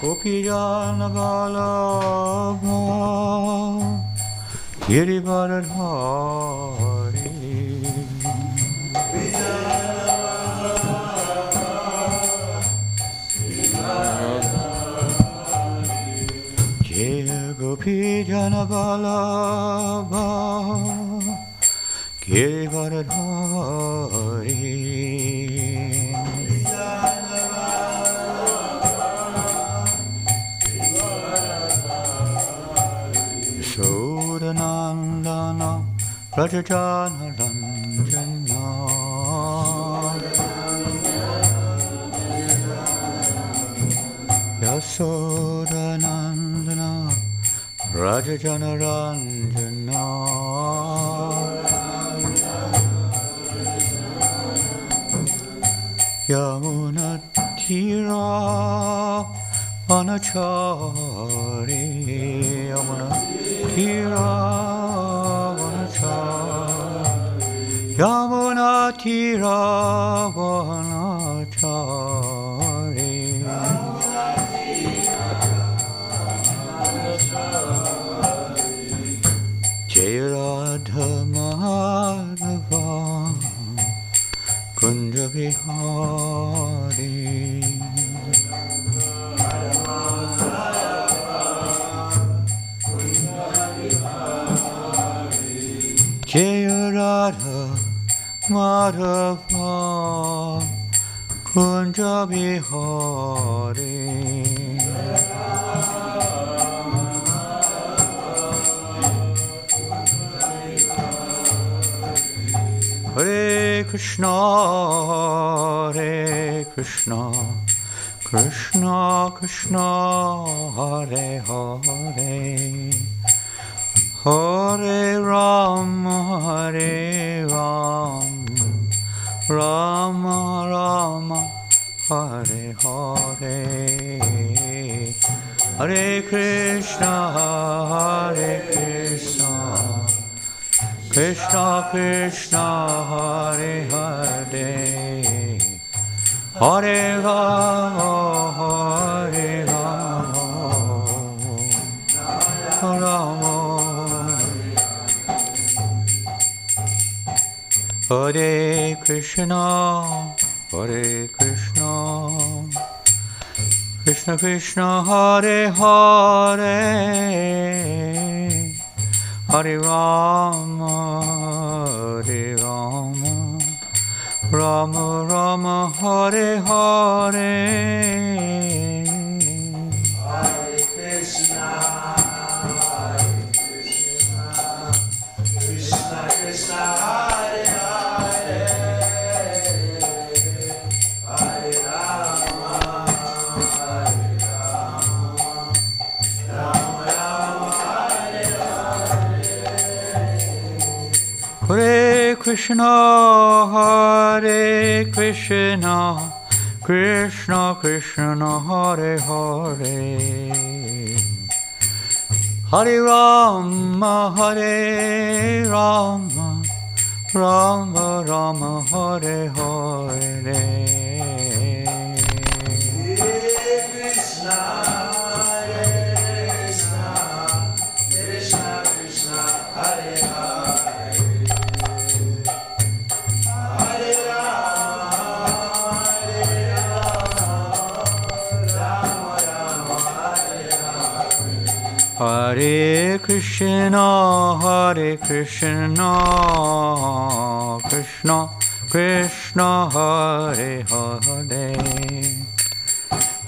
Gopijana Vallabha Girivardhari Jaya Gopijana Vallabha Girivardhari Sodanandana Rajajana Ranjana Yasodanandana Rajajana Ranjana Yamunatira Vanachari Yamunatira Vanachari Yamunatira Vanachari Jaya Radha Madhava Kunja Vihari Jaya Radha Madhava Kunja Vihari Hare Krishna, Hare Krishna, Krishna Krishna, Hare Hare, Hare Rama, Hare Rama, Rama Rama, Hare Hare, Hare Krishna, Hare Krishna, Krishna Krishna, Hare Hare, Hare Rama, Hare Rama, Rama Hare Krishna, Hare Krishna, Krishna Krishna, Hare Hare, Hare Rama, Hare Rama, Rama Rama, Hare Hare, Hare Krishna, Hare Krishna, Krishna Krishna, Hare Hare, Hare Rama, Hare Rama, Rama Rama, Hare Hare. Hare Krishna, Hare Krishna, Krishna Krishna, Hare Hare, Hare Rama, Hare Rama, Rama Rama, Hare Hare. Hare Krishna, Hare Krishna, Krishna Krishna, Hare Hare,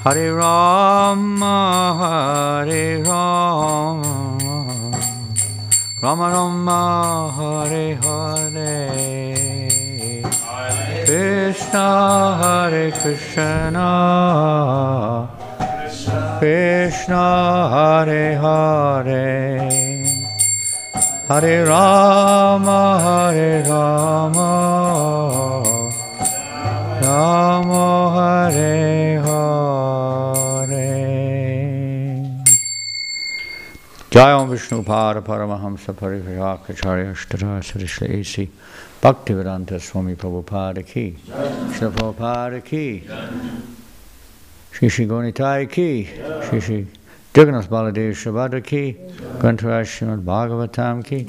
Hare Rama, Hare Rama, Rama Rama, Hare Hare, Krishna, Hare Krishna, Krishna Hare Hare, Hare Rama, Hare Rama, Rama Hare Hare. Jai Om Vishnu Pada Paramahamsa Parivakacharya Ashtara Sarishla A.C. Bhaktivedanta Swami Prabhupada Ki, Srila Prabhupada Ki, Shri Shri Gonitai ki, Shri Shri Jagannath Baladev Shabhadra ki, Grantaraj Srimad Bhagavatam ki,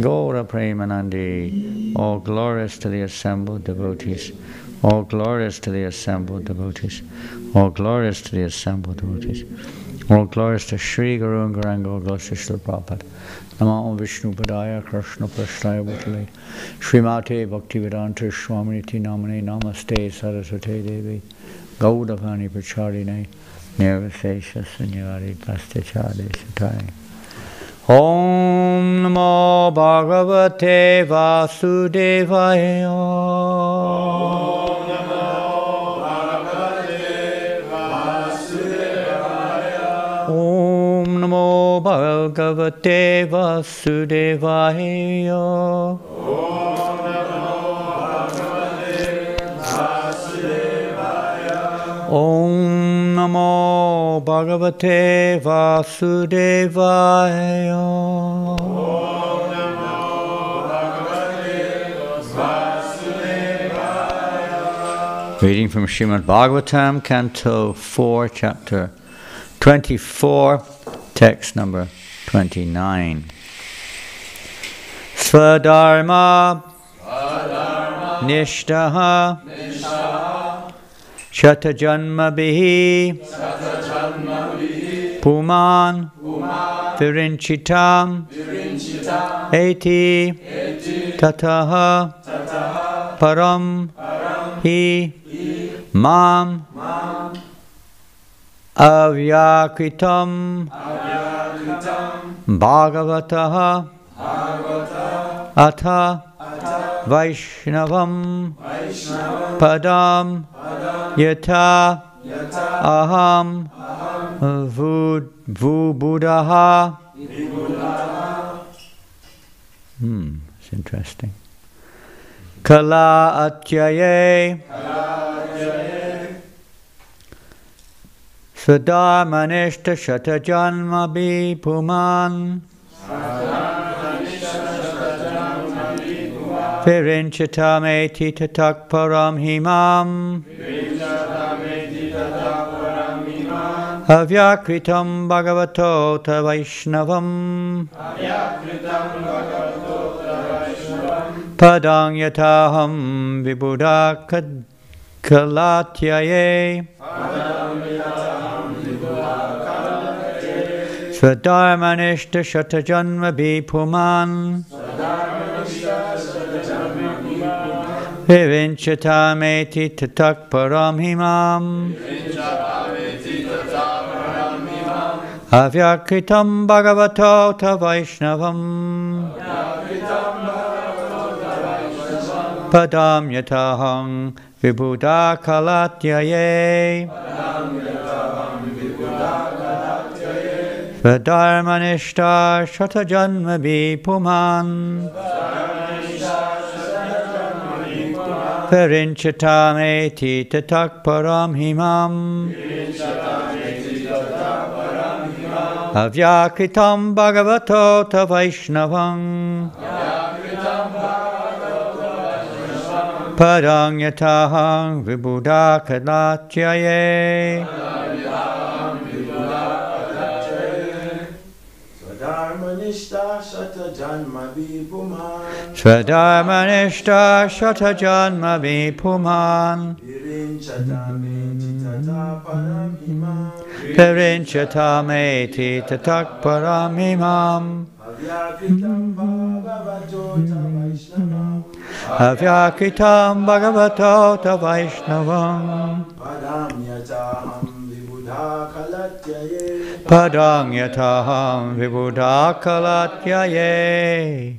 Gaura Premanandi, all glorious to the assembled devotees, all glorious to the assembled devotees, all glorious to the assembled devotees, all glorious to Shri Guru and Gauranga, all glorious to Srila Prabhupada. Namo Vishnu Padaya Krishna Prasthaya Bhutale Srimate Bhaktivedanta Swaminiti Namane Namaste Saraswate Devi Gaudavani Pracharine Nirvasesha Sunyari Pastachade Satai. Om Namo Bhagavate Vasudevaya. Om Namo Bhagavate Vasudevaya. Om Namo Bhagavate Vasudevaya. Om Namo Bhagavate Vasudevaya. Om Namo Bhagavate Vasudevaya. Reading from Srimad Bhagavatam, Canto 4, Chapter 24, text number 29. Swadharma Nishtaha Shatajanma bihi Puman Virinchitam Eti Tataha Param Hi Mam Avyakritam Bhagavataha Atha Vaishnavam Padam Yata Aham Vubudaha. It's interesting. Kala Atyaye Sadamanishta Shatajanma Bi Puman Virinchatameti Tatak Param Himam Avyakritam Bhagavato Ta Vaishnavam Padang Yataham Vibuddha Kalatyaye Swadharmanishta Shatajanma Bi Puman Virinchatameti Tatak Param Himam Avyakritam Bhagavato Ta Vaishnavam Padam Yataham Vibuddha Kalatyaye Swadharmanishta Shatajanma Bi Puman Virinchatameti Tatak Param Himam Avyakritam Bhagavato Ta Vaishnavam Padang Yataham Vibuddha Kalatyaye Swadharmanishta Shatajanma Bi Puman Swadharmanishta Shatajanma Bi Puman Virinchatameti Tata Param Himam Virinchatameti Tatak Param Himam Avyakritam Bhagavato Ta Vaishnavam Avyakritam Bhagavato Ta Vaishnavam Padam Yataham Vibuddha Kalatyaye Padang Yataham Vibuddha Kalatyaye.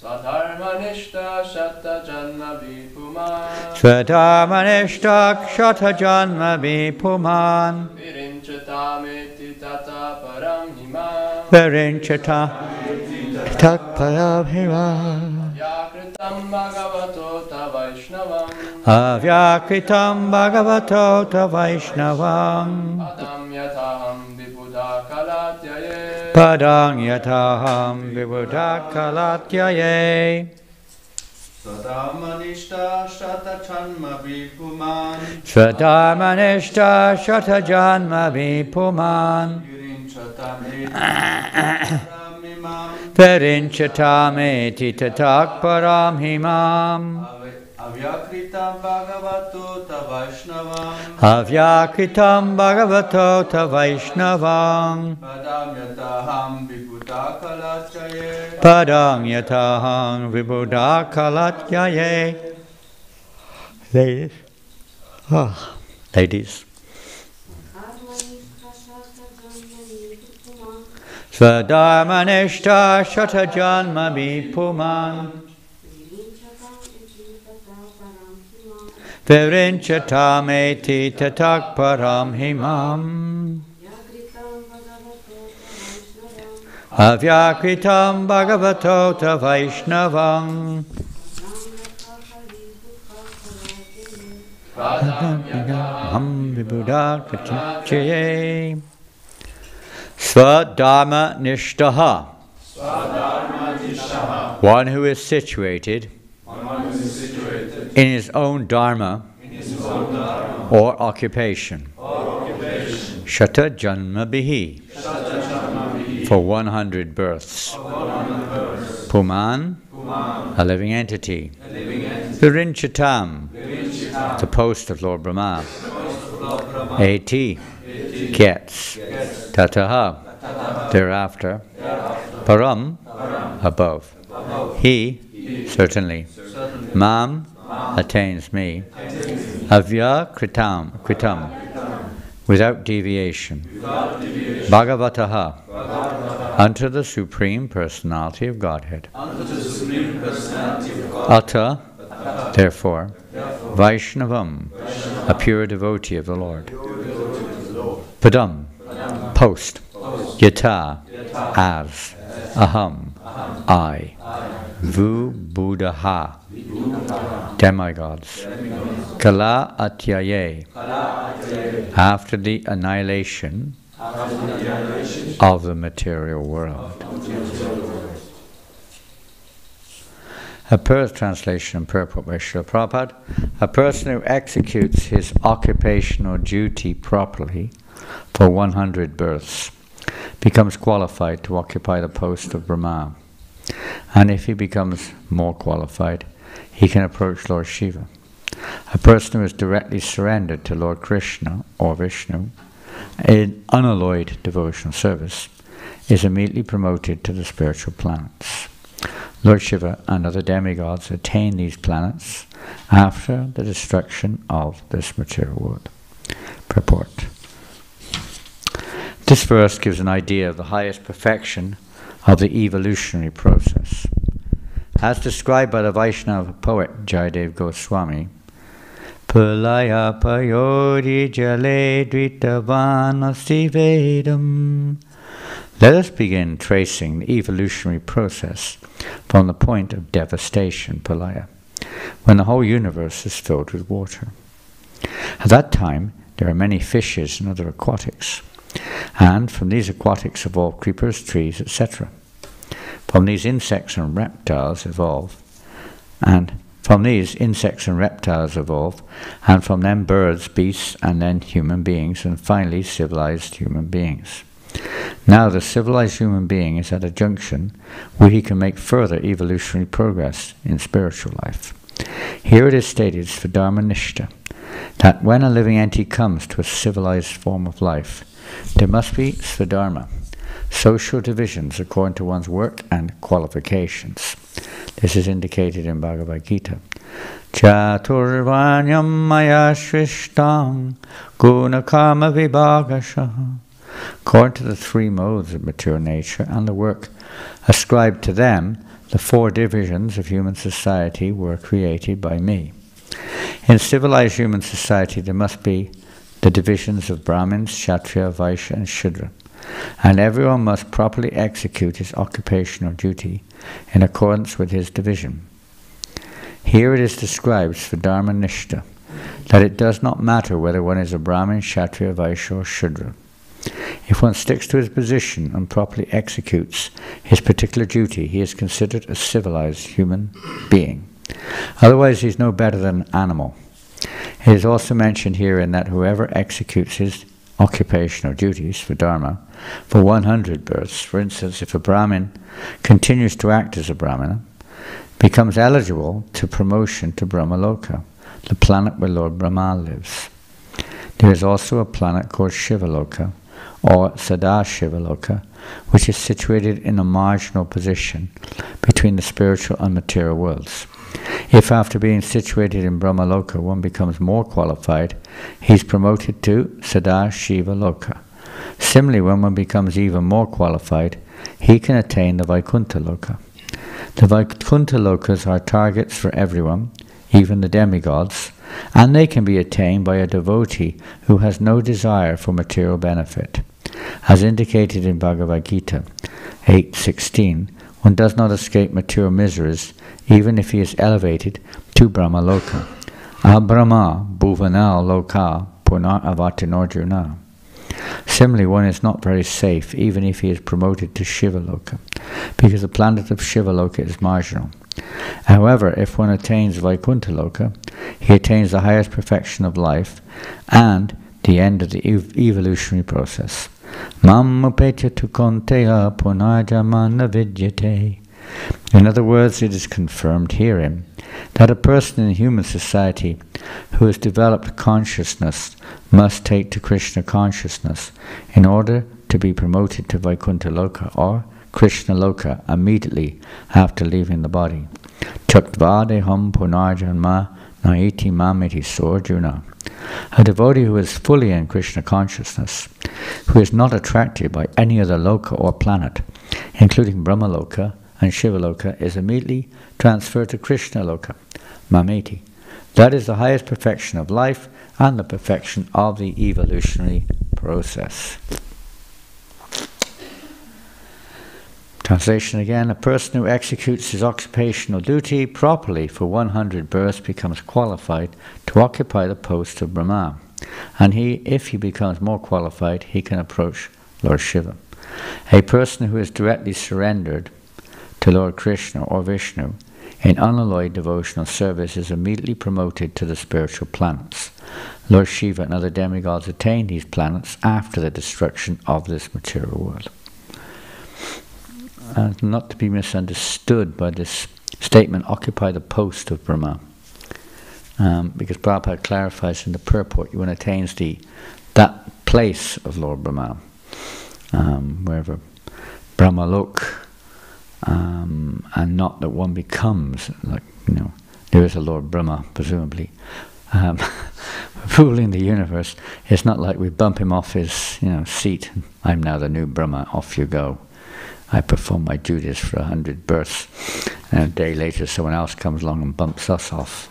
Swadharmanishta Shatajanma Bi Puman Swadharmanishta Shatajanma Bi Puman Virinchatameti Tata Param Himam Virinchatameti Tatak Param Himam Avyakritam Bhagavato Ta Vaishnavam Avyakritam Bhagavato Ta Vaishnavam Padam Yataham Vibuddha Kalatyaye Padang Yataham Vibuddha Kalatyaye. Svadharmanishta Shatajanma Vipuman Swadharmanishta Shatajanma Vipuman Virinchatameti Tatakparam Himam Avyakritam Bhagavato Tavaishnavam Avyakritam Bhagavato Tavaishnavam Padam Yataham Vibhuta Kalatyaye Padam Yataham Vibhuta Kalatyaye. Ladies. Oh, ladies. Swadharmanishta Shatajanma Vipuman Virinchatameti Tatakparam Himam Avyakritam Bhagavato Tavaishnavam Padam Vibhuta Kalatyaye. Swadharma Nishtaha, one who is situated in his own dharma or occupation. Shata Janma Bihi, for 100 births. Puman, a living entity. Virinchatam, the post of Lord Brahma. Eti, gets. Tataha, thereafter. Param, above. He, certainly. Mam, attains me. Avya kritam, without deviation. Bhagavataha, unto the Supreme Personality of Godhead. Ata, therefore. Vaishnavam, a pure devotee of the Lord. Padam, post. Yata, as. Aham, I. Vu Buddha, demigods. Kala atyaye, after the annihilation of the material world. A translation and purport by Srila Prabhupada. A person who executes his occupational duty properly for 100 births becomes qualified to occupy the post of Brahma. And if he becomes more qualified, he can approach Lord Shiva. A person who is directly surrendered to Lord Krishna or Vishnu in unalloyed devotional service is immediately promoted to the spiritual planets. Lord Shiva and other demigods attain these planets after the destruction of this material world. Purport. This verse gives an idea of the highest perfection of the evolutionary process. As described by the Vaishnava poet Janananda Goswami, Pulaya payodi jale dvitavanasti vedam. Let us begin tracing the evolutionary process from the point of devastation, Pulaya, when the whole universe is filled with water. At that time, there are many fishes and other aquatics, and from these aquatics evolve creepers, trees, etc. From these insects and reptiles evolve, and from them birds, beasts, and then human beings, and finally civilized human beings. Now the civilized human being is at a junction where he can make further evolutionary progress in spiritual life. Here it is stated, Svadharmanishta, that when a living entity comes to a civilized form of life, there must be Svadharma, social divisions according to one's work and qualifications. This is indicated in Bhagavad Gita. Chaturvanyam maya shrishtam gunakama vibhagasha. According to the three modes of material nature and the work ascribed to them, the four divisions of human society were created by me. In civilized human society there must be the divisions of Brahmins, Kshatriya, Vaishya and Shudra, and everyone must properly execute his occupational duty in accordance with his division. Here it is described Svadharmanishta, that it does not matter whether one is a Brahmin, Kshatriya, Vaishya or Shudra. If one sticks to his position and properly executes his particular duty, he is considered a civilized human being, Otherwise he's no better than an animal. It is also mentioned herein that whoever executes his occupational duties for Dharma for 100 births, for instance, if a Brahmin continues to act as a Brahmana, becomes eligible to promotion to Brahmaloka, the planet where Lord Brahma lives. There is also a planet called Shivaloka, or Sadashivaloka, which is situated in a marginal position between the spiritual and material worlds. If after being situated in Brahmaloka one becomes more qualified, he is promoted to Sadashivaloka. Similarly, when one becomes even more qualified, he can attain the Vaikuntha Loka. The Vaikuntha Lokas are targets for everyone, even the demigods, and they can be attained by a devotee who has no desire for material benefit. As indicated in Bhagavad Gita 8:16, one does not escape material miseries even if he is elevated to Brahmaloka. Abrahma bhuvanal loka punar avatinarjuna. Similarly, one is not very safe even if he is promoted to Shivaloka, because the planet of Shivaloka is marginal. However, if one attains Vaikuntha Loka, he attains the highest perfection of life and the end of the evolutionary process. Mam upetya tu konteya punarjamana vidyate. In other words, it is confirmed herein that a person in human society who has developed consciousness must take to Krishna consciousness in order to be promoted to Vaikuntha Loka or Krishna Loka immediately after leaving the body. Chaktvadeham punarjanma naiti mamiti sorjuna. A devotee who is fully in Krishna consciousness, who is not attracted by any other loka or planet, including Brahmaloka and Shivaloka, is immediately transferred to Krishna Loka, mameti. That is the highest perfection of life and the perfection of the evolutionary process. Translation again. A person who executes his occupational duty properly for 100 births becomes qualified to occupy the post of Brahma. And if he becomes more qualified, he can approach Lord Shiva. A person who is directly surrendered to Lord Krishna or Vishnu in unalloyed devotional service is immediately promoted to the spiritual planets. Lord Shiva and other demigods attain these planets after the destruction of this material world. And not to be misunderstood by this statement, occupy the post of Brahma. Because Prabhupada clarifies in the purport, one attains that place of Lord Brahma, wherever Brahmalok, and not that one becomes, like, there is a Lord Brahma, presumably, ruling the universe. It's not like we bump him off his seat, I'm now the new Brahma, off you go. I perform my duties for 100 births, and a day later someone else comes along and bumps us off.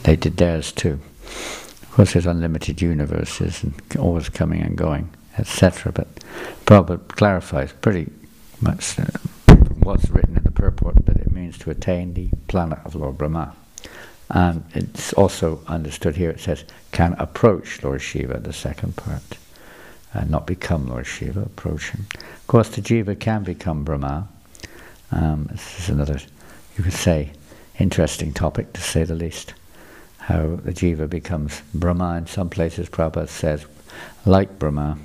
They did theirs too. Of course there's unlimited universes and always coming and going, etc. But Prabhupada clarifies pretty much what's written in the purport, that it means to attain the planet of Lord Brahma. And it's also understood here, it says, can approach Lord Shiva, the second part. Not become Lord Shiva, approach him. Of course, the jiva can become Brahma. This is another, you could say, interesting topic, to say the least. How the jiva becomes Brahma. In some places, Prabhupada says, like Brahma,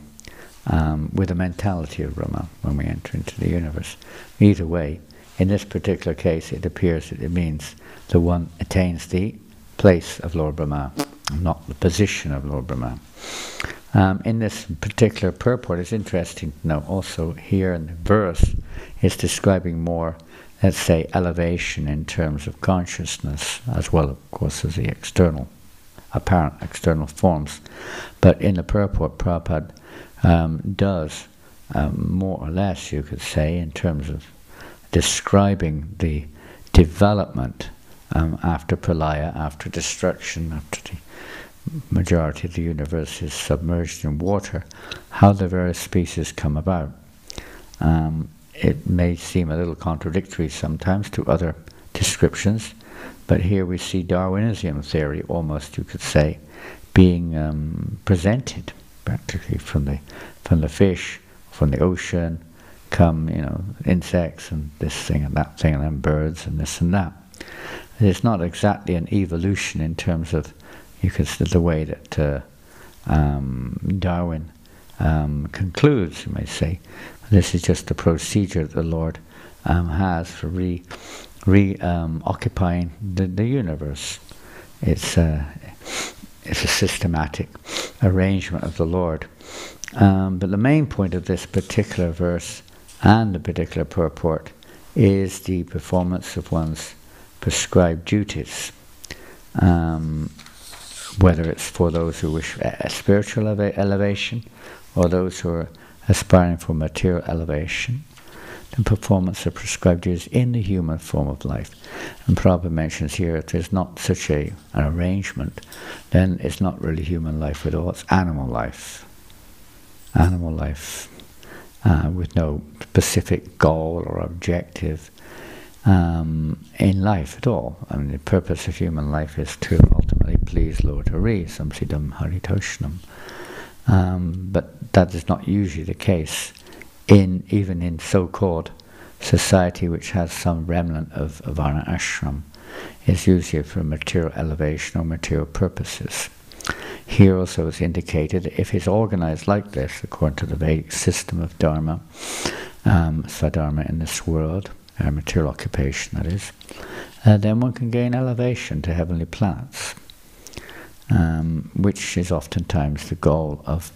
with the mentality of Brahma when we enter into the universe. Either way, in this particular case, it appears that it means the one attains the place of Lord Brahma, not the position of Lord Brahma. In this particular purport, it's interesting to note also here in the verse, it's describing more, let's say, elevation in terms of consciousness, as well, of course, as the apparent external forms. But in the purport, Prabhupada does, more or less, you could say, in terms of describing the development after pralaya, after destruction, after the majority of the universe is submerged in water, how the various species come about. It may seem a little contradictory sometimes to other descriptions, but here we see Darwinism theory, almost you could say, being presented practically from the fish, from the ocean, come insects and this thing and that thing, and then birds and this and that. It's not exactly an evolution in terms of, you could say, the way that Darwin concludes, you may say. This is just the procedure that the Lord has for occupying the universe. It's a systematic arrangement of the Lord. But the main point of this particular verse and the particular purport is the performance of one's prescribed duties, whether it's for those who wish a spiritual elevation or those who are aspiring for material elevation. The performance of prescribed duties in the human form of life. And Prabhupada mentions here, if there's not such an arrangement, then it's not really human life at all, it's animal life. Animal life with no specific goal or objective in life at all. I mean, the purpose of human life is to ultimately please Lord Hari, Samsidam Haritoshnam. But that is not usually the case, even in so-called society which has some remnant of Varna ashram. It's usually for material elevation or material purposes. Here also is indicated, if it's organized like this, according to the Vedic system of Dharma, Swadharma in this world, material occupation that is, then one can gain elevation to heavenly planets, which is oftentimes the goal of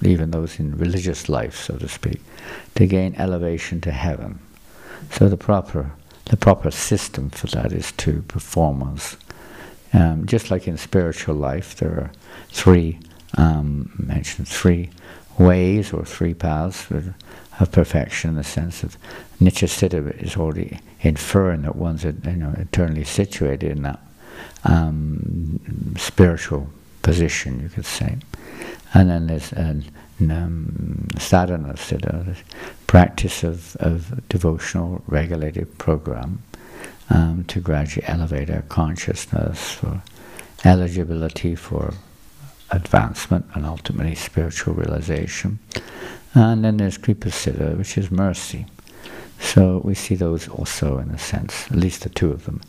even those in religious life, so to speak, to gain elevation to heaven. So the proper system for that is to perform one's, just like in spiritual life, there are three ways or three paths of perfection, in the sense of Nityasiddha is already inferring that one's eternally situated in that spiritual position, you could say. And then there's sadhana siddha, the practice of devotional regulated program to gradually elevate our consciousness for eligibility for advancement and ultimately spiritual realization. And then there's kripa siddha, which is mercy. So we see those also, in a sense, at least the two of them,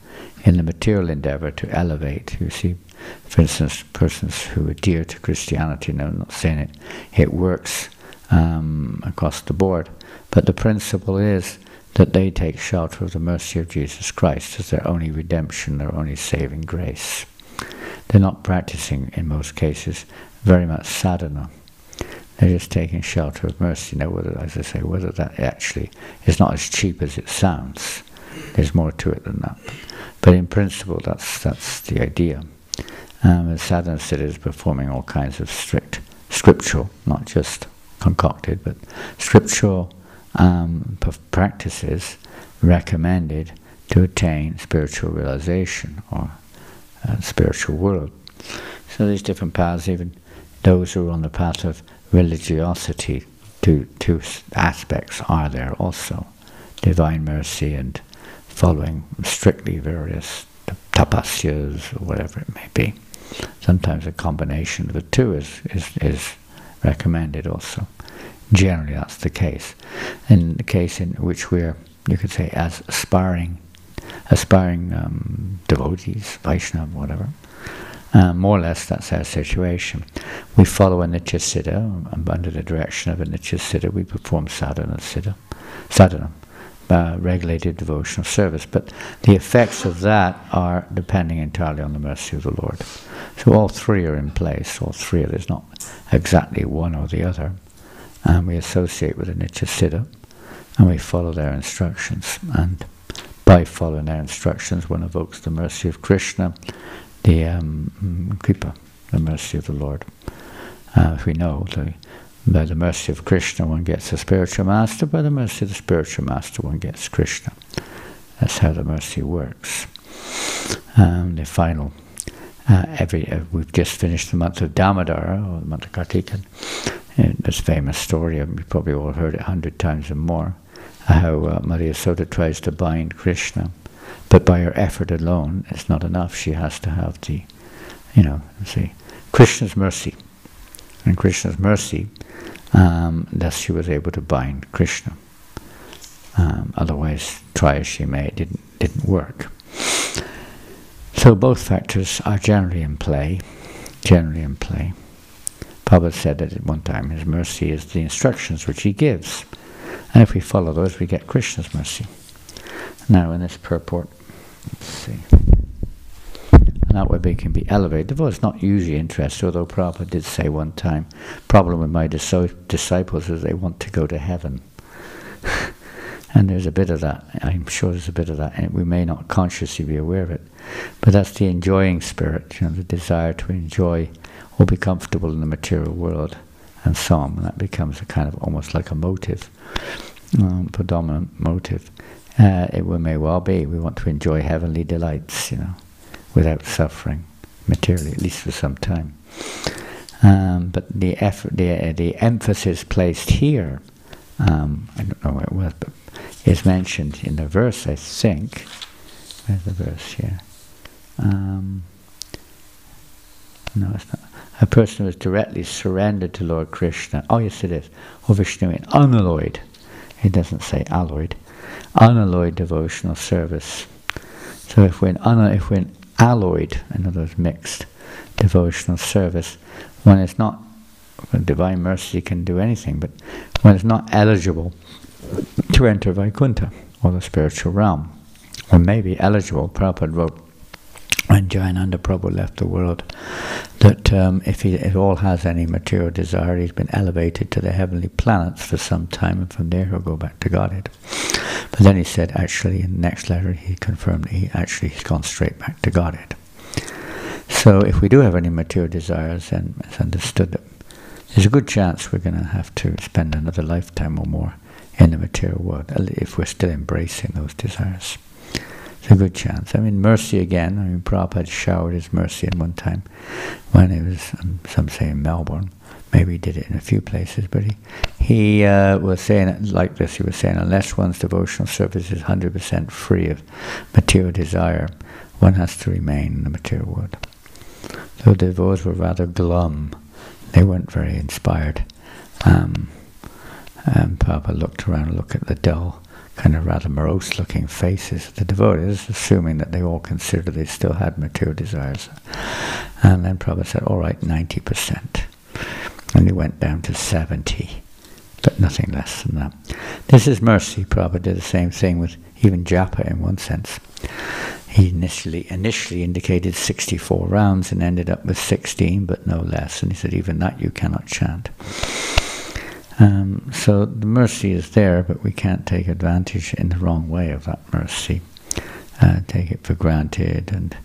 in the material endeavor to elevate. You see, for instance, persons who adhere to Christianity, now I'm not saying it works across the board, but the principle is that they take shelter of the mercy of Jesus Christ as their only redemption, their only saving grace. They're not practicing, in most cases, very much sadhana. They're just taking shelter of mercy. Now, whether, as I say, whether that actually is not as cheap as it sounds, there's more to it than that. But in principle, that's the idea. And sadhana siddha is performing all kinds of strict scriptural, not just concocted, but scriptural practices recommended to attain spiritual realization or spiritual world. So these different paths, even those who are on the path of religiosity, two aspects are there also: divine mercy and following strictly various tapasyas or whatever it may be. Sometimes a combination of the two is recommended also. Generally that's the case. In the case in which we're, you could say, as aspiring devotees, Vaishnava, whatever, more or less that's our situation. We follow a Nityasiddha, and under the direction of a Nityasiddha we perform sadhana, regulated devotional service. But the effects of that are depending entirely on the mercy of the Lord. So all three are in place, all three, there's not exactly one or the other. And we associate with a Nityasiddha, and we follow their instructions. And by following their instructions, one evokes the mercy of Krishna, the kripa, the mercy of the Lord. We know by the mercy of Krishna one gets a spiritual master, by the mercy of the spiritual master one gets Krishna. That's how the mercy works. The final, we've just finished the month of Damodara, or the month of Kartika. This famous story, you've probably all heard it 100 times and more, how Mother Yasoda tries to bind Krishna, but by her effort alone it's not enough. She has to have the, Krishna's mercy. And Krishna's mercy, thus she was able to bind Krishna. Otherwise, try as she may, it didn't work. So both factors are generally in play. Generally in play. Prabhupada said that at one time his mercy is the instructions which he gives. And if we follow those, we get Krishna's mercy. Now in this purport, let's see. And that way we can be elevated. The devotees not usually interested, although Prabhupada did say one time, problem with my disciples is they want to go to heaven. And there's a bit of that. I'm sure there's a bit of that. And we may not consciously be aware of it. But that's the enjoying spirit, the desire to enjoy or be comfortable in the material world and so on. And that becomes a kind of almost like a motive, predominant motive. It may well be. We want to enjoy heavenly delights, without suffering materially, at least for some time. But the emphasis placed here, I don't know what it was, but is mentioned in the verse, I think. Where's the verse here? No, it's not. A person who is directly surrendered to Lord Krishna. Oh, yes, it is. Or Vishnu in unalloyed. It doesn't say alloyed. Unalloyed devotional service. So if we're in alloyed, in other words, mixed devotional service, when it's not, divine mercy can do anything, but when it's not eligible to enter Vaikuntha, or the spiritual realm, or maybe eligible, Prabhupada wrote, when Janananda Prabhu left the world, that if he at all has any material desire, he's been elevated to the heavenly planets for some time, and from there he'll go back to Godhead. But then he said, actually, in the next letter, he confirmed that he's gone straight back to Godhead. So if we do have any material desires, then it's understood that there's a good chance we're going to have to spend another lifetime or more in the material world, if we're still embracing those desires. It's a good chance. Mercy again. Prabhupada showered his mercy at one time when he was, some say in Melbourne. Maybe he did it in a few places, but he was saying it like this. He was saying, unless one's devotional service is 100% free of material desire, one has to remain in the material world. So the devotees were rather glum. They weren't very inspired. And Prabhupada looked around and looked at the dull, kind of rather morose-looking faces of the devotees, assuming that they all considered they still had material desires. And then Prabhupada said, all right, 90%. And he went down to 70, but nothing less than that. This is mercy. Prabhupada did the same thing with even japa in one sense. He initially indicated 64 rounds and ended up with 16, but no less. And he said, even that you cannot chant. So the mercy is there, but we can't take advantage in the wrong way of that mercy. Take it for granted and,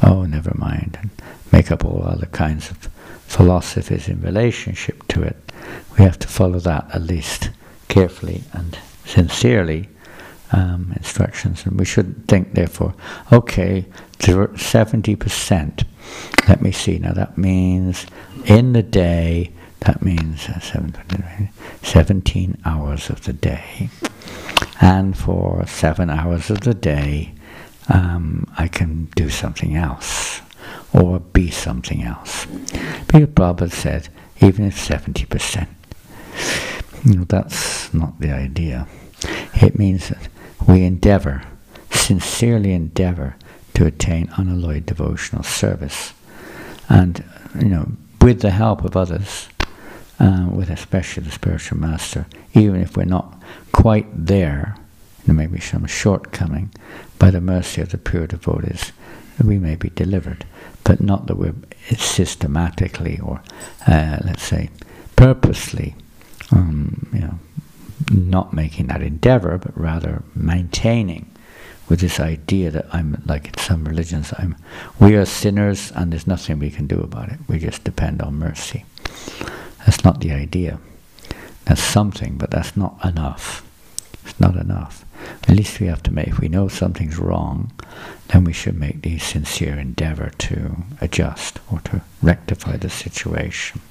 oh, never mind, and make up all other kinds of philosophies in relationship to it. We have to follow that at least carefully and sincerely, instructions. And we shouldn't think, therefore, okay, 70%. Let me see, now that means in the day, that means 17 hours of the day. And for 7 hours of the day, I can do something else, or be something else. Because Prabhupada said, even if 70%, that's not the idea. It means that we endeavor, sincerely endeavor, to attain unalloyed devotional service. And, with the help of others, with especially the spiritual master, even if we're not quite there, there may be some shortcoming, by the mercy of the pure devotees, we may be delivered, but not that we're systematically or, let's say, purposely, not making that endeavor, but rather maintaining with this idea that I'm, like in some religions, we are sinners and there's nothing we can do about it. We just depend on mercy. That's not the idea. That's something, but that's not enough. It's not enough. At least we have to make, if we know something's wrong, then we should make the sincere endeavor to adjust or to rectify the situation.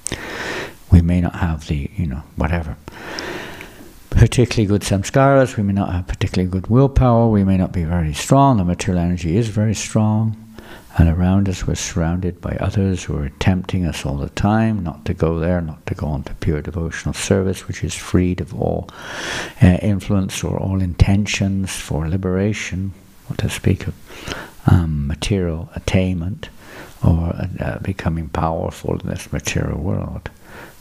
We may not have the, whatever, particularly good samskaras, we may not have particularly good willpower, we may not be very strong, the material energy is very strong, and around us we're surrounded by others who are tempting us all the time not to go there, not to go on to pure devotional service, which is freed of all influence or all intentions for liberation to speak of material attainment or becoming powerful in this material world.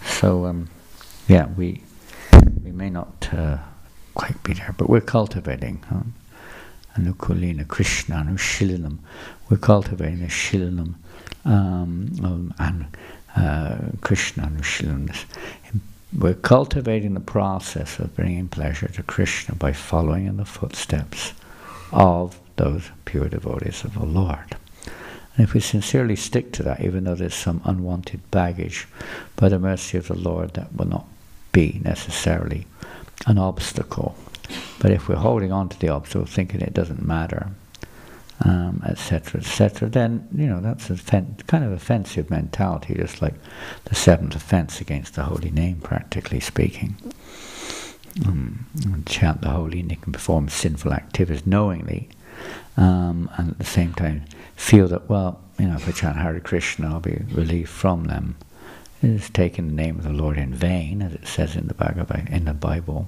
So, yeah, we may not quite be there, but we're cultivating. Anukulina Krishna Anushilinam. We're cultivating the Shilinam and Krishna Anushilinam. We're cultivating the process of bringing pleasure to Krishna by following in the footsteps of those pure devotees of the Lord. And if we sincerely stick to that, even though there's some unwanted baggage, by the mercy of the Lord, that will not be necessarily an obstacle. But if we're holding on to the obstacle, thinking it doesn't matter, etc., then, that's a kind of offensive mentality, just like the seventh offense against the holy name, practically speaking. Chant the holy name and perform sinful activities knowingly, and at the same time feel that, well, if I chant Hare Krishna, I'll be relieved from them. It is taking the name of the Lord in vain, as it says in the Bible.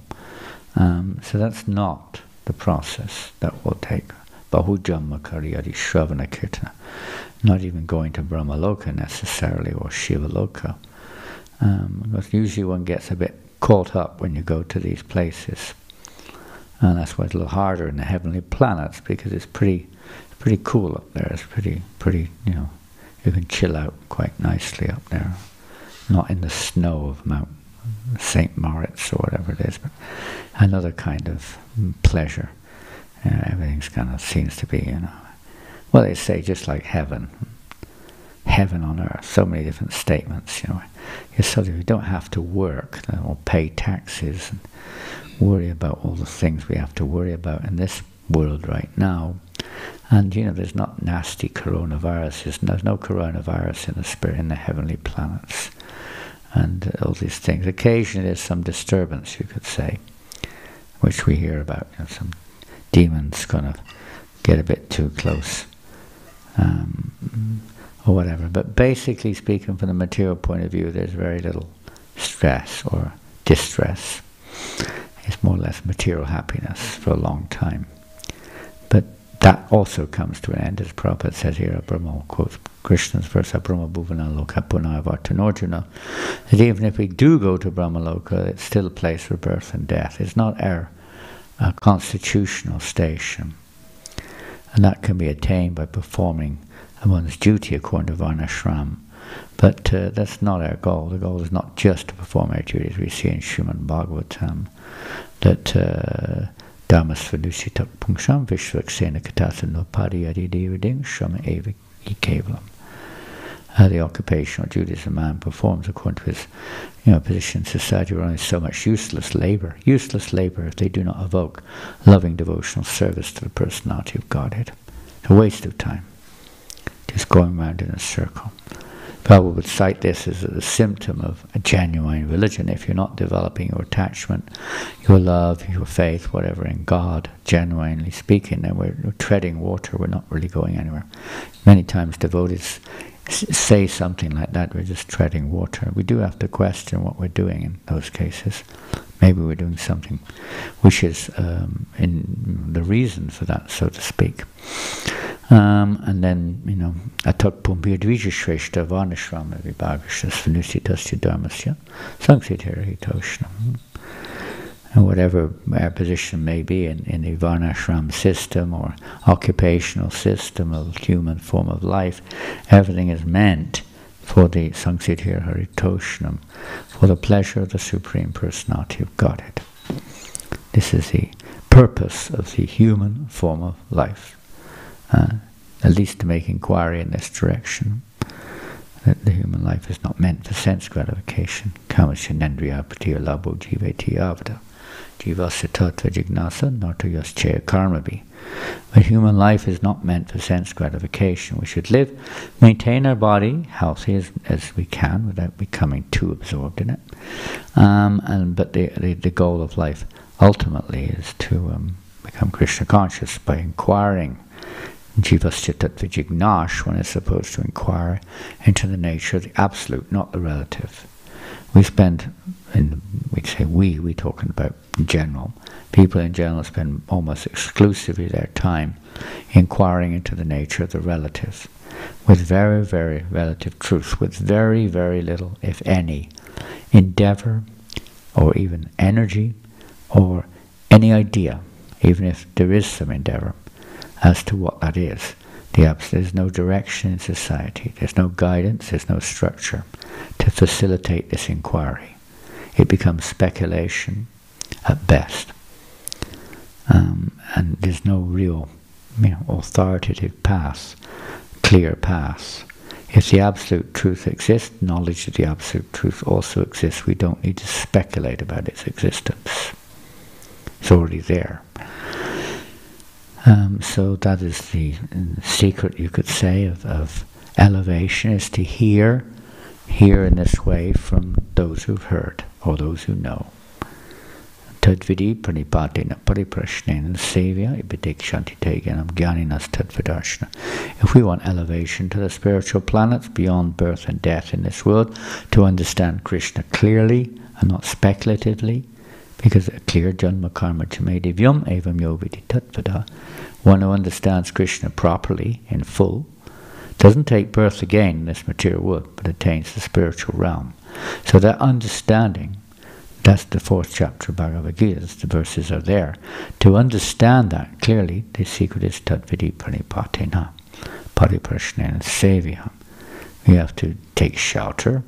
So that's not the process that will take. Bahujamma Kariyadi Shravana Kirtana. Not even going to Brahmaloka necessarily, or Shivaloka. Because usually one gets a bit caught up when you go to these places. And that's why it's a little harder in the heavenly planets, because it's pretty cool up there. It's pretty, you can chill out quite nicely up there. Not in the snow of Mount St. Moritz or whatever it is, but another kind of pleasure. Everything's kind of seems to be, well, they say just like heaven on earth. So many different statements, you don't have to work or pay taxes and worry about all the things we have to worry about in this world right now. And there's not nasty coronaviruses. There's no coronavirus in the heavenly planets, and all these things. Occasionally there's some disturbance, you could say, which we hear about. Some demons kind of get a bit too close, or whatever. But basically speaking, from the material point of view, there's very little stress or distress. It's more or less material happiness for a long time. But that also comes to an end, as Prabhupada says here. Brahma quotes Krishna's verse, Brahma Bhuvana Loka Punavartanarjuna, that even if we do go to Brahmaloka, it's still a place for birth and death. It's not our constitutional station. And that can be attained by performing one's duty according to Varnashram. But that's not our goal. The goal is not just to perform our duties. We see in Srimad Bhagavatam that Dhammasvadusitak Pungsham Vishvaksena Katasana Padiyadi Devading Shama Eva Kevalam. The occupational duties a man performs according to his position in society are only so much useless labor if they do not evoke loving devotional service to the personality of Godhead. It's a waste of time, just going round in a circle. Prabhupada would cite this as a symptom of a genuine religion. If you're not developing your attachment, your love, your faith, whatever, in God, genuinely speaking, then we're treading water, we're not really going anywhere. Many times devotees say something like that, we're just treading water. We do have to question what we're doing in those cases. Maybe we're doing something which is in the reason for that, so to speak. And then, atat pumbir dvija shreshta varnashrama vibhagashas vanusitasya dharmasya sangsithera hitoshnam. And whatever our position may be in the varnashram system or occupational system of human form of life, everything is meant for the sangsithera haritoshnam, for the pleasure of the Supreme Personality of Godhead. This is the purpose of the human form of life. At least to make inquiry in this direction, that the human life is not meant for sense gratification. Kamasyanendriya patiya labo jiveti avada jivasya tattva jignasa nartayasya karmabi. But human life is not meant for sense gratification. We should live, maintain our body healthy as we can without becoming too absorbed in it. But the goal of life ultimately is to become Krishna conscious by inquiring. Jivasya tattva jignash, one is supposed to inquire into the nature of the absolute, not the relative. We spend, we talking about in general, People in general spend almost exclusively their time inquiring into the nature of the relatives, with very, very relative truth, with very, very little, if any, endeavor or even energy or any idea, even if there is some endeavor, as to what that is. There's no direction in society, there's no guidance, there's no structure to facilitate this inquiry. It becomes speculation at best. And there's no real authoritative path, clear path. If the absolute truth exists, knowledge of the absolute truth also exists. We don't need to speculate about its existence. It's already there. So that is the secret, you could say, of elevation, is to hear in this way from those who've heard, or those who know. Tadvidi pranipatina pariprashnena sevya ibidikshanti teganam gyaninas tadvidarshana. If we want elevation to the spiritual planets beyond birth and death in this world, to understand Krishna clearly and not speculatively, because a clear janma karma chamedivyam evam yoviti tatvada, one who understands Krishna properly, in full, doesn't take birth again in this material world, but attains the spiritual realm. So that understanding, that's the 4th chapter of Bhagavad Gita, the verses are there. To understand that clearly, the secret is tadvidi pranipatina pariprashnena sevya. We have to take shelter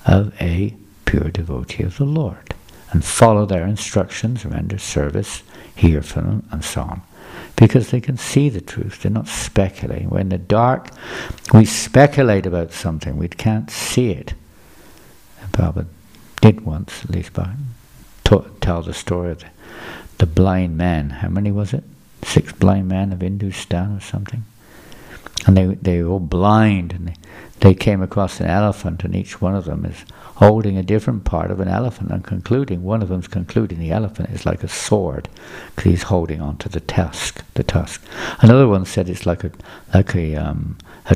of a pure devotee of the Lord and follow their instructions, render service, hear from them, and so on. Because they can see the truth, they're not speculating. When in the dark, we speculate about something, we can't see it. And Prabhupada did once, at least, tell the story of the blind man. How many was it? 6 blind men of Hindustan or something. And they were all blind, and they came across an elephant, and each one of them is holding a different part of an elephant, and one of them's concluding the elephant is like a sword, because he's holding onto the tusk. Another one said it's like a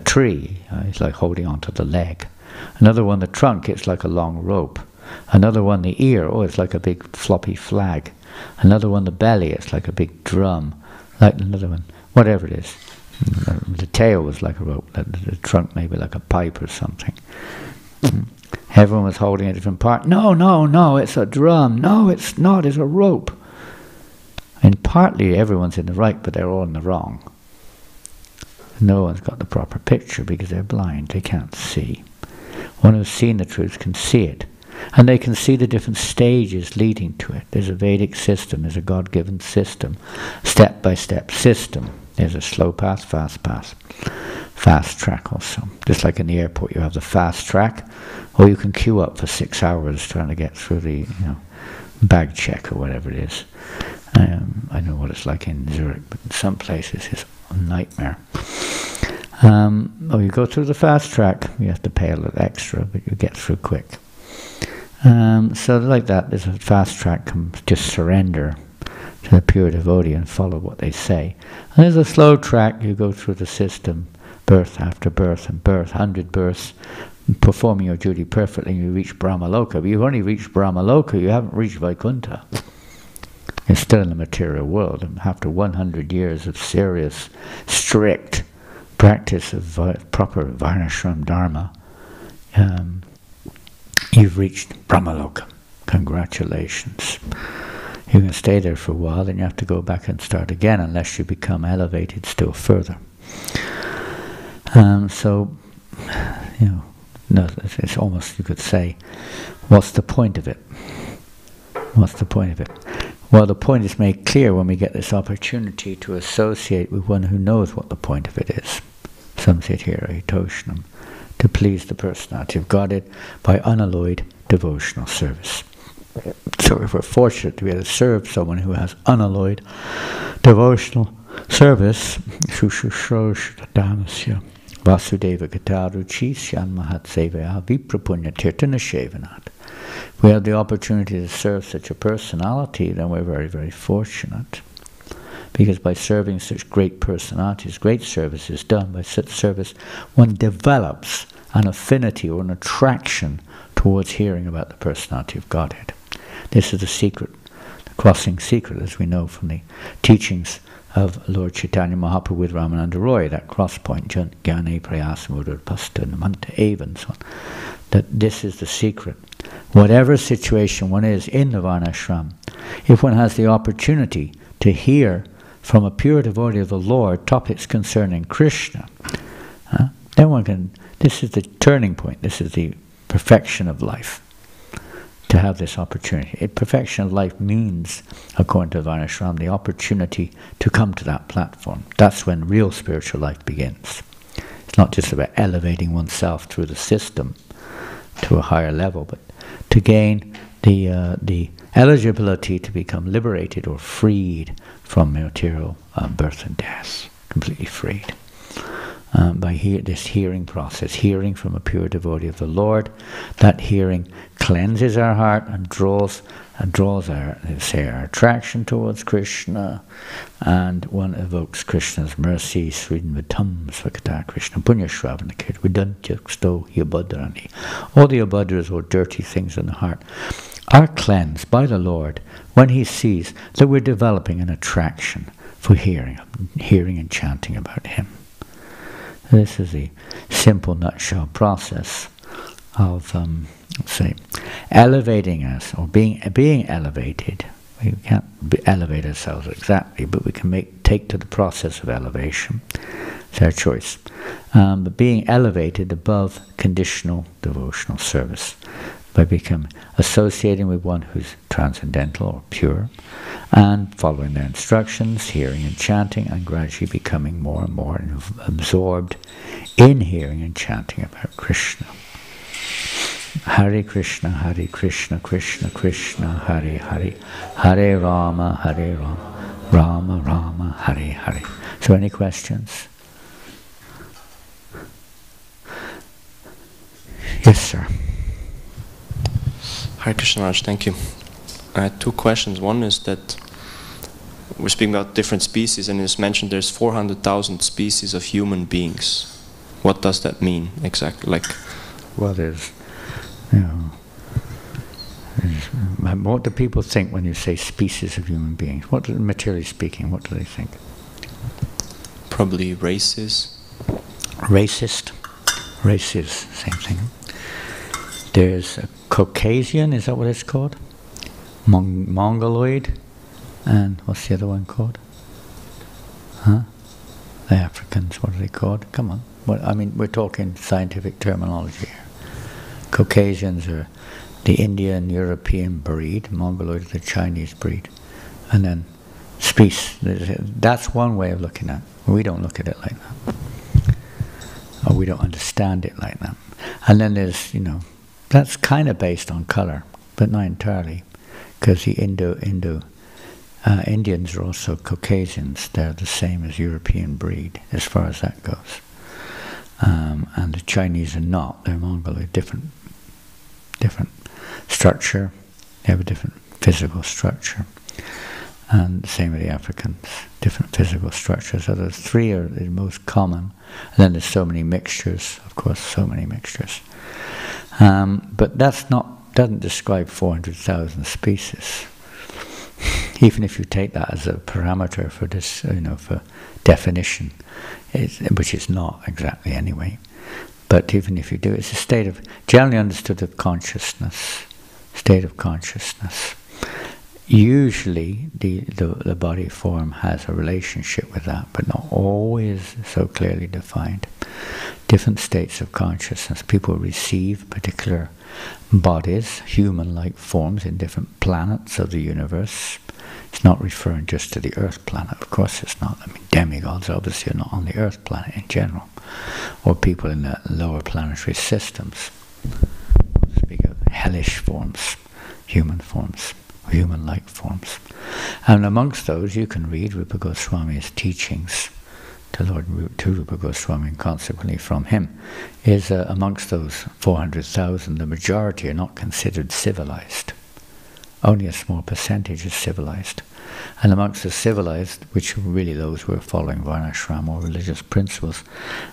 tree, it's like holding onto the leg. Another one, the trunk, it's like a long rope. Another one, the ear, it's like a big floppy flag. Another one, the belly, it's like a big drum. Like another one, whatever it is. The tail was like a rope, the trunk maybe like a pipe or something. Everyone was holding a different part. No, it's a drum. No, it's not, it's a rope. And partly everyone's in the right, but they're all in the wrong. No one's got the proper picture because they're blind, they can't see. One who's seen the truth can see it. And they can see the different stages leading to it. There's a Vedic system, there's a God-given system, step-by-step system. There's a slow path, fast track also. Just like in the airport, you have the fast track, or you can queue up for 6 hours trying to get through the bag check or whatever it is. I know what it's like in Zurich, but in some places it's a nightmare. You go through the fast track, you have to pay a little extra, but you get through quick. So like that, there's a fast track, just surrender to the pure devotee and follow what they say. And there's a slow track, you go through the system, birth after birth and birth, 100 births, performing your duty perfectly, and you reach Brahmaloka. But you've only reached Brahmaloka, you haven't reached Vaikuntha. You're still in the material world, and after 100 years of serious, strict practice of proper Varnashram Dharma, you've reached Brahmaloka. Congratulations. You can stay there for a while, then you have to go back and start again unless you become elevated still further. It's almost, you could say, what's the point of it? What's the point of it? Well, the point is made clear when we get this opportunity to associate with one who knows what the point of it is. Samsithira Hitoshnam, to please the personality of Godhead by unalloyed devotional service. So if we're fortunate to be able to serve someone who has unalloyed devotional service, Shushushroshdamasya Vasudeva Gataruchi Syan Mahat Sevaya Viprapunya Tirtana Shevanat. If we have the opportunity to serve such a personality, then we're very, very fortunate. Because by serving such great personalities, great service is done. By such service, one develops an affinity or an attraction towards hearing about the personality of Godhead. This is the secret crossing secret, as we know from the teachings of Lord Chaitanya Mahaprabhu with Ramananda Roy, that cross point, Jnane Prayasam Pasta Namanta Eva, and so on, that this is the secret. Whatever situation one is in the Varnashram, if one has the opportunity to hear from a pure devotee of the Lord topics concerning Krishna, then one can, this is the turning point, this is the perfection of life, to have this opportunity. Perfection of life means, according to Varnashram, the opportunity to come to that platform. That's when real spiritual life begins. It's not just about elevating oneself through the system to a higher level, but to gain the eligibility to become liberated or freed from material birth and death, completely freed. By this hearing process, hearing from a pure devotee of the Lord, that hearing cleanses our heart and draws our attraction towards Krishna, and one evokes Krishna's mercy. Sridvatam Svakata Krishna Punya Shravana Kir Vidantyasto Yabhadrani. All the abhadras, or dirty things in the heart, are cleansed by the Lord when He sees that we're developing an attraction for hearing and chanting about Him. This is the simple nutshell process of, elevating us, or being elevated. We can't elevate ourselves exactly, but we can take to the process of elevation. It's our choice. But being elevated above conditional devotional service by associating with one who's transcendental or pure, and following their instructions, hearing and chanting, and gradually becoming more and more absorbed in hearing and chanting about Krishna. Hare Krishna, Krishna Krishna, Hare Hare, Hare Rama, Rama Rama, Hare Hare. So any questions? Yes, sir. Hare Krishna Raj, thank you. I had two questions. One is that we're speaking about different species, and it's mentioned there's 400,000 species of human beings. What does that mean exactly? Well, what do people think when you say species of human beings? Materially speaking, what do they think? Probably races. Racist, same thing. There's a Caucasian, is that what it's called? Mongoloid, and what's the other one called? The Africans, what are they called? Come on. We're talking scientific terminology here. Caucasians are the Indian European breed, Mongoloid is the Chinese breed, and then species. That's one way of looking at it. We don't look at it like that, or we don't understand it like that. And then there's, that's kind of based on color, but not entirely, because the Indians are also Caucasians. They're the same as European breed, as far as that goes. And the Chinese are not. They're Mongoloid, different structure. They have a different physical structure. And the same with the Africans, different physical structures. So those three are the most common. And then there's so many mixtures, of course, so many mixtures. But doesn't describe 400,000 species. Even if you take that as a parameter for this, for definition, which it's not exactly anyway. But even if you do, it's a state of, generally understood, of consciousness, state of consciousness. Usually the body form has a relationship with that, but not always so clearly defined. Different states of consciousness. People receive particular bodies, human-like forms, in different planets of the universe. It's not referring just to the Earth planet, of course it's not. Demigods obviously are not on the Earth planet in general, or people in the lower planetary systems. We'll speak of hellish forms, human forms, human-like forms. And amongst those you can read Rupa Goswami's teachings to Rupa Goswami, and consequently from him, is amongst those 400,000, the majority are not considered civilized. only a small percentage is civilized. And amongst the civilized, which are really those who are following Varnashram or religious principles,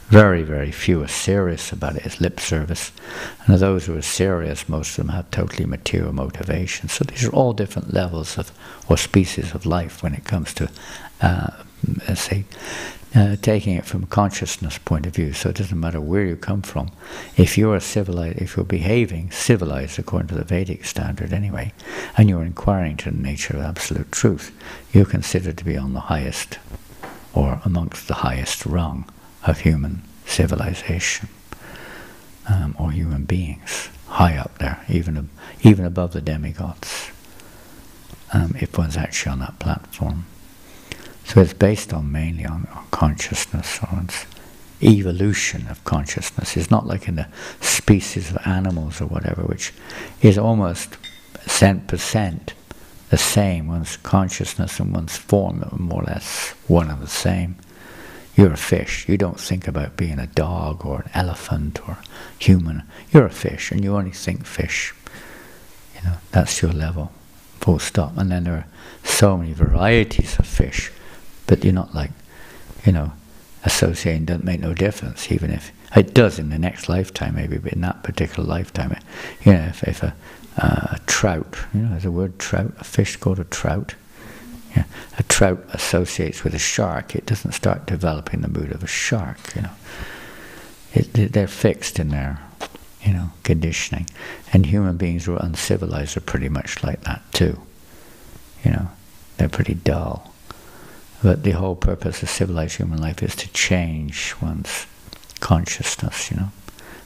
very, very few are serious about it. It's lip service. And of those who are serious, most of them have totally material motivation. So these are all different levels of, or species of life when it comes to, let's say, taking it from a consciousness point of view. So it doesn't matter where you come from. If you're civilized, if you're behaving civilized according to the Vedic standard anyway, and you're inquiring to the nature of absolute truth, you're considered to be on the highest, or amongst the highest rung of human civilization, or human beings, high up there, even above the demigods, if one's actually on that platform. So it's based on mainly on consciousness, or its evolution of consciousness. It's not like in the species of animals or whatever, which is almost percent the same. One's consciousness and one's form are more or less one and the same. You're a fish. You don't think about being a dog or an elephant or human. You're a fish, and you only think fish. You know, that's your level, full stop. And then there are so many varieties of fish. But you're not like, you know, associating doesn't make no difference, even if it does in the next lifetime, maybe, but in that particular lifetime, you know, if a trout, you know, there's a word trout, a fish called a trout. Yeah, a trout associates with a shark, it doesn't start developing the mood of a shark, you know. They're fixed in their, you know, conditioning. And human beings who are uncivilized are pretty much like that too. You know, they're pretty dull. But the whole purpose of civilized human life is to change one's consciousness, you know,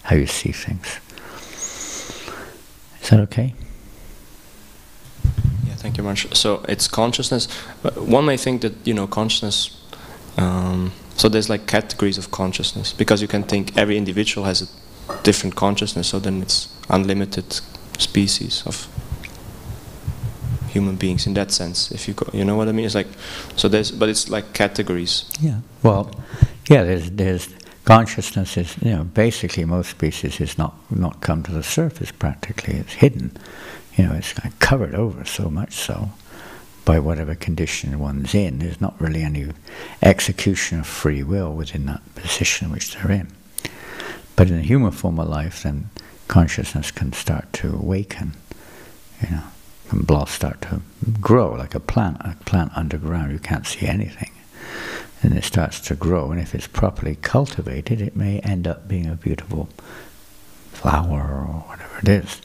how you see things. Is that okay? Yeah, thank you much. So it's consciousness. One may think that, you know, consciousness, so there's like categories of consciousness, because you can think every individual has a different consciousness, so then it's unlimited species of human beings in that sense, if you go, you know what I mean? It's like, so there's, but it's like categories. Yeah. Well, yeah. There's consciousness is, you know, basically most species is not come to the surface practically. It's hidden. You know, it's covered over so much so by whatever condition one's in. There's not really any execution of free will within that position which they're in. But in the human form of life, then consciousness can start to awaken. You know. And start to grow like a plant underground. You can't see anything, and it starts to grow. And if it's properly cultivated, it may end up being a beautiful flower or whatever it is.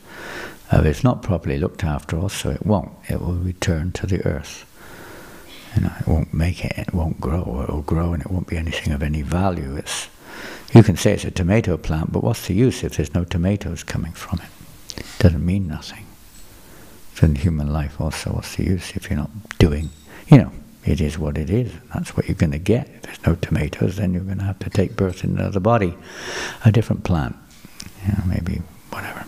If it's not properly looked after, also it won't. It will return to the earth. You know, it won't make it. It won't grow. Or it will grow, and it won't be anything of any value. You can say it's a tomato plant, but what's the use if there's no tomatoes coming from it? It doesn't mean nothing. In human life also, what's the use if you're not doing, you know, it is what it is, and that's what you're going to get. If there's no tomatoes, then you're going to have to take birth in another body, a different plant, you know, maybe whatever,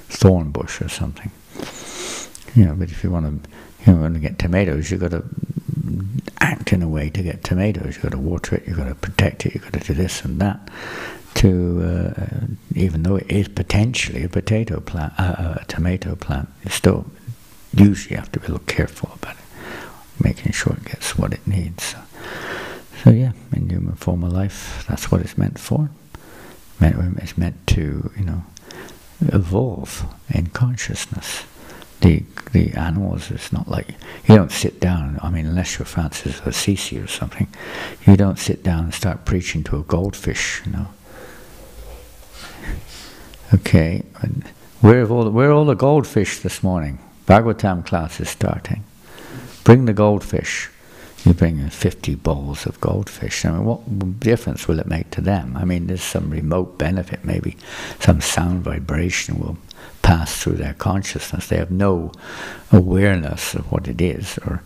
thorn bush or something. You know, but if you want to get tomatoes, you've got to act in a way to get tomatoes. You've got to water it, you've got to protect it, you've got to do this and that. Even though it is potentially a potato plant, a tomato plant, it's still, usually you have to be a little careful about it, making sure it gets what it needs. So yeah, in human form of life, that's what it's meant for. It's meant to, you know, evolve in consciousness. The animals, it's not like, you don't sit down, I mean, unless you're Francis of Assisi or something, you don't sit down and start preaching to a goldfish, you know. Okay, where are all the goldfish this morning? Bhagavatam class is starting. Bring the goldfish. You bring 50 bowls of goldfish. I mean, what difference will it make to them? I mean, there's some remote benefit, maybe some sound vibration will pass through their consciousness. They have no awareness of what it is, or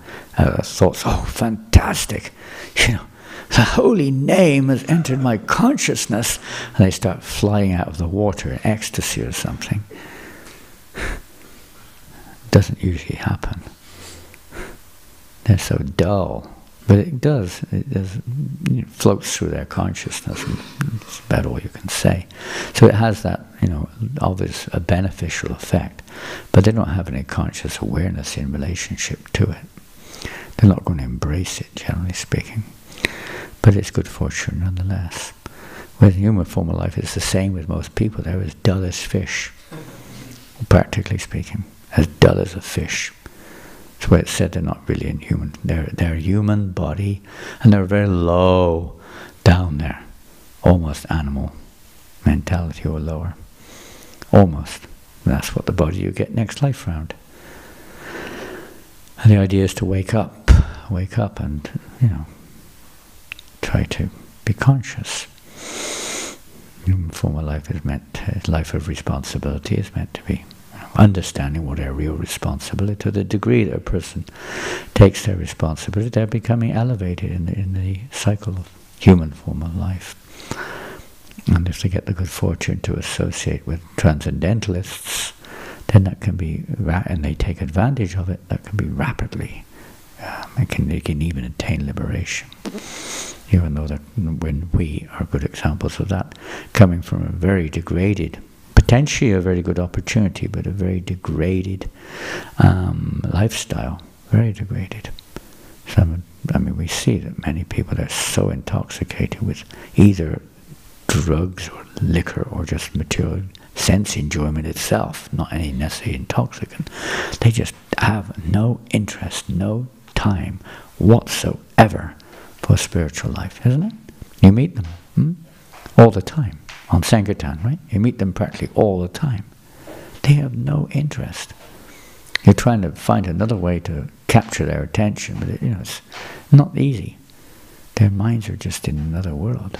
thoughts, oh, fantastic, you know, the holy name has entered my consciousness, and they start flying out of the water in ecstasy or something. Doesn't usually happen. They're so dull. But it does. It floats through their consciousness. It's about all you can say. So it has that, obvious a beneficial effect. But they don't have any conscious awareness in relationship to it. They're not going to embrace it, generally speaking. But it's good fortune nonetheless. With human form of life, it's the same with most people. They're as dull as fish, practically speaking, as dull as a fish. That's why it's said they're not really inhuman. They're human body, and they're very low down there, almost animal mentality or lower, almost. And that's what the body you get next life round. And the idea is to wake up, and try to be conscious. Human form of life is meant, life of responsibility is meant to be understanding what our real responsibility. To the degree that a person takes their responsibility, they're becoming elevated in the cycle of human form of life. And if they get the good fortune to associate with transcendentalists, then that can be, and they take advantage of it, that can be rapidly, they can even attain liberation. Even though when we are good examples of that, coming from a very degraded, potentially a very good opportunity, but a very degraded lifestyle, very degraded. So, we see that many people are so intoxicated with either drugs or liquor or just material sense enjoyment itself, not any necessary intoxicant. They just have no interest, no time whatsoever for spiritual life, isn't it? You meet them all the time on Sankirtan, right? You meet them practically all the time. They have no interest. You're trying to find another way to capture their attention, but it's not easy. Their minds are just in another world.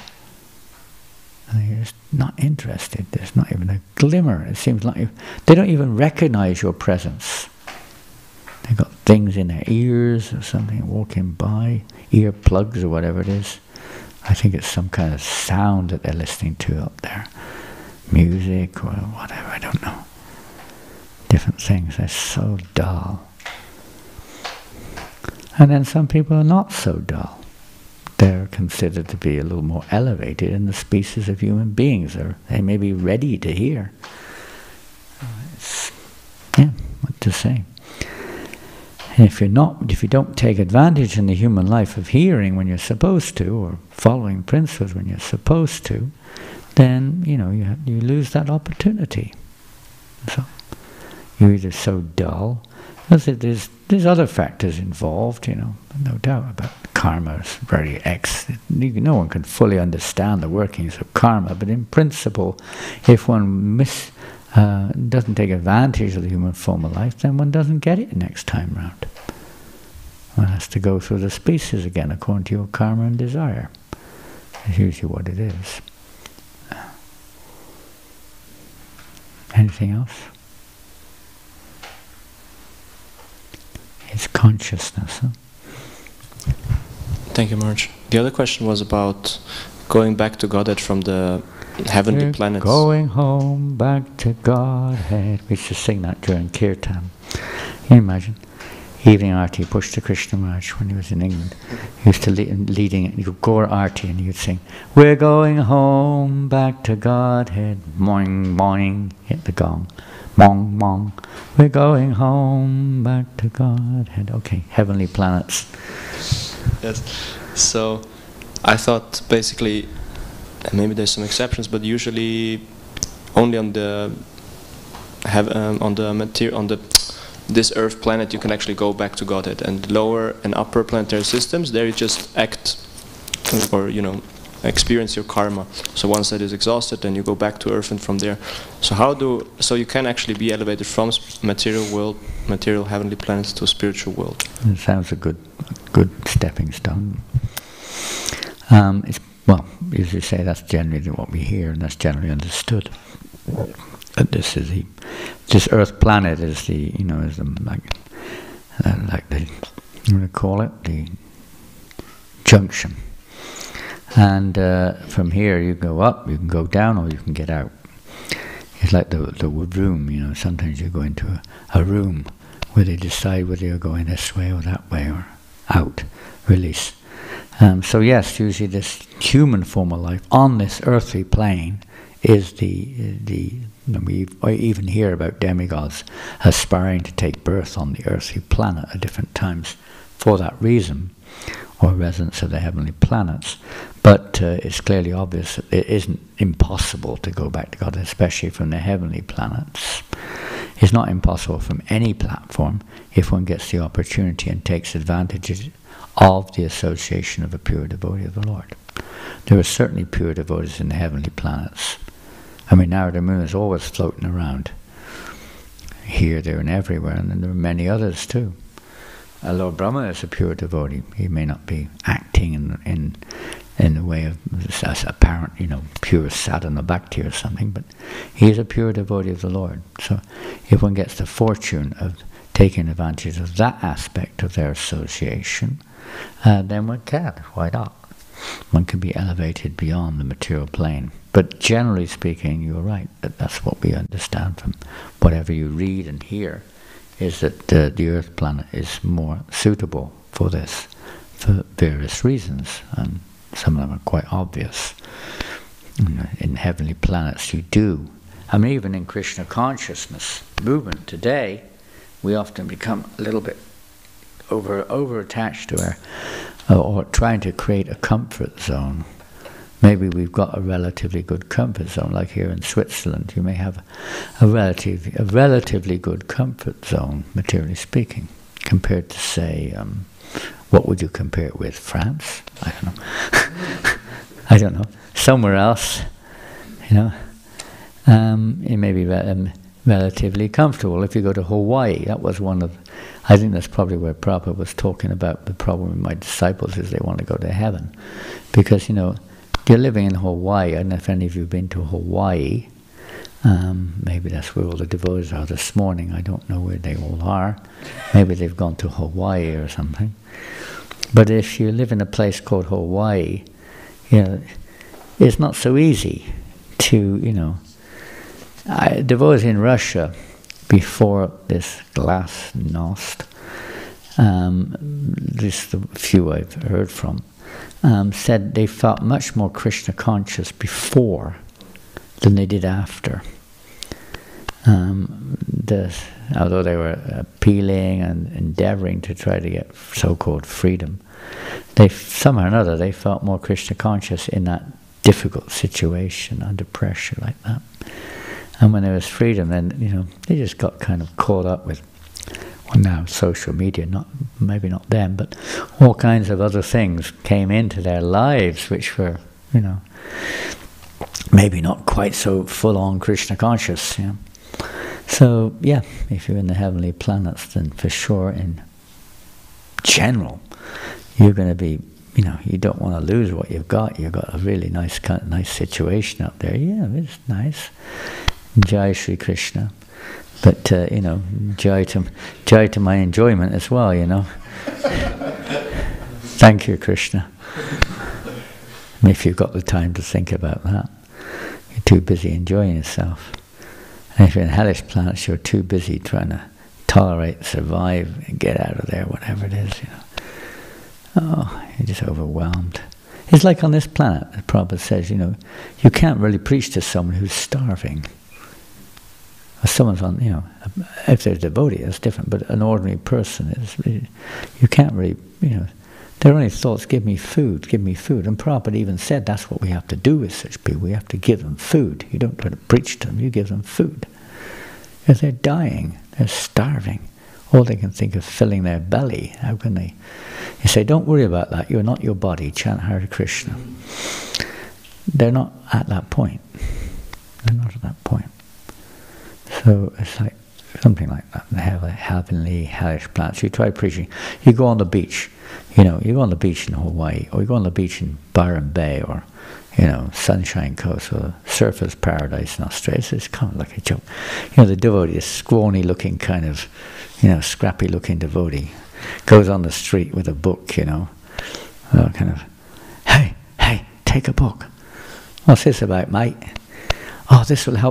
And they're just not interested. There's not even a glimmer. It seems like they don't even recognize your presence. They've got things in their ears or something walking by, ear plugs or whatever it is. I think it's some kind of sound that they're listening to up there. Music or whatever, I don't know. Different things. They're so dull. And then some people are not so dull. They're considered to be a little more elevated in the species of human beings. They may be ready to hear. What to say. And if you don't take advantage in the human life of hearing when you're supposed to, or following principles when you're supposed to, then you lose that opportunity. So you're either so dull. There's other factors involved, no doubt about karma. Is very no one can fully understand the workings of karma, but in principle, if one doesn't take advantage of the human form of life, then one doesn't get it next time round. One has to go through the species again according to your karma and desire. That's usually what it is. Anything else? It's consciousness. Thank you, Marge. The other question was about going back to Godhead from the heavenly planets. Going home back to Godhead. We used to sing that during Kirtan. Can you imagine? Evening Arti, Pushta Krishna Maharaj, when he was in England, he used to leading it, Gaur Arti, and he would sing, "We're going home back to Godhead, moing, moing," hit the gong, mong, mong. "We're going home back to Godhead." Okay, heavenly planets. Yes. So I thought basically, maybe there's some exceptions, but usually only on this Earth planet you can actually go back to Godhead, and lower and upper planetary systems, there you just act or experience your karma. So once that is exhausted, then you go back to Earth, and from there. So you can actually be elevated from material world, material heavenly planets to spiritual world. It sounds a good stepping stone. As you say, that's generally what we hear, and that's generally understood. But this Earth planet is the junction. And from here you go up, you can go down, or you can get out. It's like the room, sometimes you go into a room where they decide whether you're going this way or that way, or out, release. So yes, usually this human form of life on this earthly plane is we even hear about demigods aspiring to take birth on the earthly planet at different times for that reason, or residents of the heavenly planets. But it's clearly obvious that it isn't impossible to go back to God, especially from the heavenly planets. It's not impossible from any platform if one gets the opportunity and takes advantage of the association of a pure devotee of the Lord. There are certainly pure devotees in the heavenly planets. I mean, Narada Muni is always floating around, here, there, and everywhere, and then there are many others too. Lord Brahma is a pure devotee. He may not be acting in the way of as apparent, pure sadhana bhakti or something, but he is a pure devotee of the Lord. So, if one gets the fortune of taking advantage of that aspect of their association, then one can. Why not? One can be elevated beyond the material plane. But generally speaking, you're right, that's what we understand from whatever you read and hear, is that the Earth planet is more suitable for this, for various reasons, and some of them are quite obvious. In heavenly planets you do. I mean, even in Krishna consciousness movement today, we often become a little bit over-attached to or trying to create a comfort zone. Maybe we've got a relatively good comfort zone, like here in Switzerland. You may have a relatively good comfort zone, materially speaking, compared to, say, what would you compare it with? France? I don't know. I don't know. Somewhere else, it may be relatively comfortable. If you go to Hawaii, that was one of, I think that's probably where Prabhupada was talking about the problem with my disciples is they want to go to heaven. Because, you're living in Hawaii. I don't know if any of you have been to Hawaii. Maybe that's where all the devotees are this morning. I don't know where they all are. Maybe they've gone to Hawaii or something. But if you live in a place called Hawaii, it's not so easy to, devotees in Russia, before this glasnost, this the few I've heard from, said they felt much more Krishna conscious before than they did after. Although they were appealing and endeavoring to try to get so-called freedom, somehow or another they felt more Krishna conscious in that difficult situation under pressure like that. And when there was freedom, then they just got kind of caught up with, well, now social media, maybe not them, but all kinds of other things came into their lives which were, maybe not quite so full-on Krishna conscious. So, yeah, if you're in the heavenly planets, then for sure, in general, you're going to be, you don't want to lose what you've got. You've got a really nice situation up there. Yeah, it's nice. Jai Shri Krishna. But, joy to my enjoyment as well, Thank you, Krishna. And if you've got the time to think about that, you're too busy enjoying yourself. And if you're in hellish planets, you're too busy trying to tolerate, survive, and get out of there, whatever it is, Oh, you're just overwhelmed. It's like on this planet, the Prabhupada says, you can't really preach to someone who's starving. Someone's on, if they're a devotee, that's different, but an ordinary person is, you can't really, their only thoughts, give me food. And Prabhupada even said that's what we have to do with such people. We have to give them food. You don't try to preach to them, you give them food. Because they're dying, they're starving. All they can think of filling their belly. How can they? You say, don't worry about that, you're not your body, chant Hare Krishna. They're not at that point. They're not at that point. So it's like something like that. They have a heavenly, hellish planets. You try preaching. You go on the beach. You go on the beach in Hawaii, or you go on the beach in Byron Bay, or Sunshine Coast, or Surfer's Paradise in Australia. So it's kind of like a joke. The devotee, this scrawny-looking kind of, scrappy-looking devotee, goes on the street with a book. Kind of, hey, take a book. What's this about, mate? Oh, this will help